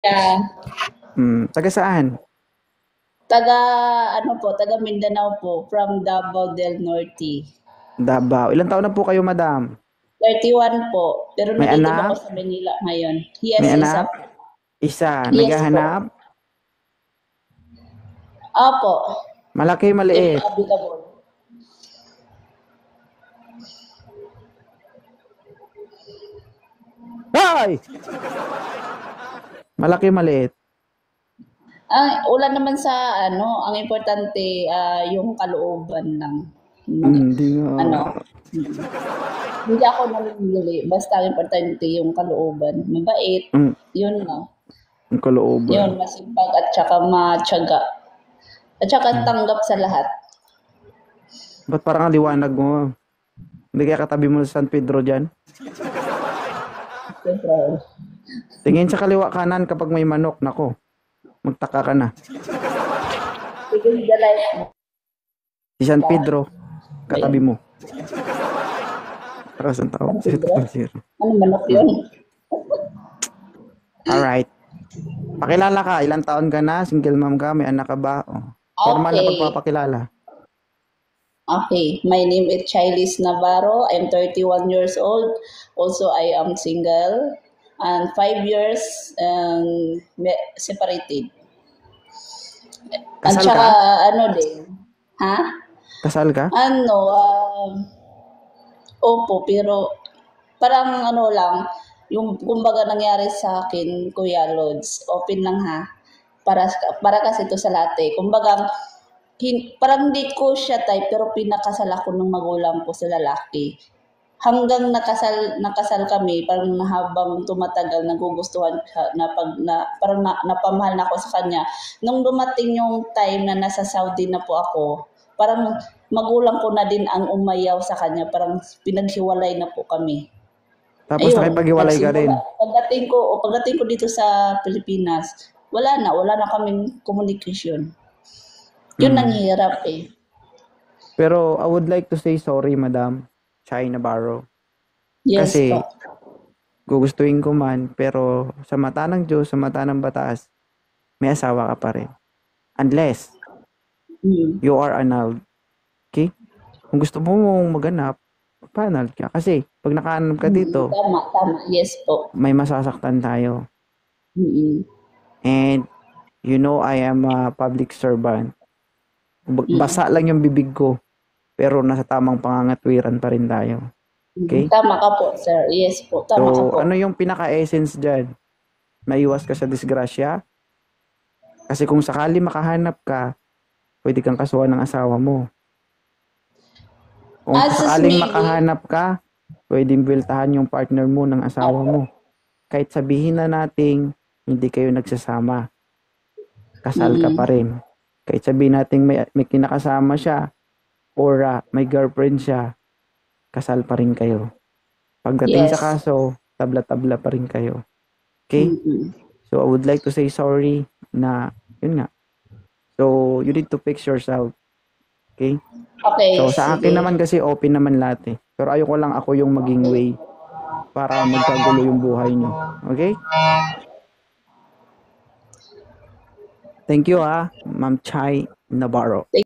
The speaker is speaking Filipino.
Yeah. Taga saan? Taga ano po, taga Mindanao po, from Davao del Norte. Davao. Ilang taon na po kayo, madam? 31 po, pero May nandito na ako anak? sa Manila ngayon. Yes, May isa anak? po. Isa. Yes po. Naghahanap? Opo, Malaki, if maliit? available. Hoy! Malaki, maliit? Wala naman sa ano, ang importante, yung kalooban lang. Hindi nga. Ano, hindi ako namimili, basta ang importante yung kalooban. Mabait, Mm, yun na. ang kalooban. Yun, masipag at saka matyaga. At saka Mm. tanggap sa lahat. Ba't parang ang liwanag mo? Hindi kaya katabi mo sa San Pedro dyan? Siyempre. Tingin sa kaliwa kanan kapag may manok. Nako, magtaka ka na. Sige, dalay. Si San Pedro, katabi mo. Tapos ang tawag. San Pedro? Zero. Ano manok yun? Alright. Pakilala ka. Ilang taon ka na? Single mom ka? May anak ka ba? Oh. Formal na Okay. pagpapakilala. Okay. My name is Chailis Navarro. I'm 31 years old. Also, I am single. And 5 years separated. At Kasal saka, ka? ano din. Ha? Kasal ka? Ano, opo, pero parang ano lang, yung kumbaga nangyari sa akin, Kuya Lods, open lang ha, para kasi ito sa lahat eh. Kumbaga, parang hindi ko siya type, pero pinakasal ako ng magulang ko sa lalaki. Hanggang nakasal kami, parang habang tumatagal, nagugustuhan siya, parang napamahal na ako sa kanya. Nung dumating yung time na nasa Saudi na po ako, parang magulang ko na din ang umayaw sa kanya, parang pinaghiwalay na po kami. Tapos Ayun, nakipag-iwalay ka rin. nagsimula. Pagdating ko dito sa Pilipinas, wala na kaming communication. Yun ang Mm. hirap eh. Pero I would like to say sorry, Madam Chai Navarro. Yes Kasi po. gugustuhin ko man, pero sa mata ng Diyos, sa mata ng batas, may asawa ka pa rin. Unless Mm. you are annulled. Okay? Kung gusto mo mong maganap, pa-annulled ka. Kasi pag naka-annulled ka dito, Tama. Yes po. may masasaktan tayo. Mm. And you know I am a public servant. Basa lang yung bibig ko, pero nasa tamang pangangatwiran pa rin tayo. Okay? Tama ka po, sir. Yes po. Tama ka So, po. ano yung pinaka-essence dyan? Maiwas ka sa disgrasya? Kasi kung sakali makahanap ka, pwede kang kasuhan ng asawa mo. Kung As sakaling maybe, makahanap ka, pwedeng biltahan yung partner mo ng asawa mo. Kahit sabihin na nating hindi kayo nagsasama, kasal ka pa rin. Kahit sabihin nating may kinakasama siya or may girlfriend siya, kasal pa rin kayo. Pagdating yes. sa kaso, tabla-tabla pa rin kayo. Okay? Mm-mm. So, I would like to say sorry na, yun nga. So, you need to fix yourself. Okay? Okay, So, sa akin sige. naman kasi open naman lahat eh. Pero ayoko lang ako yung maging way para magkagulo yung buhay nyo. Okay? Thank you Ma'am Chai Navarro.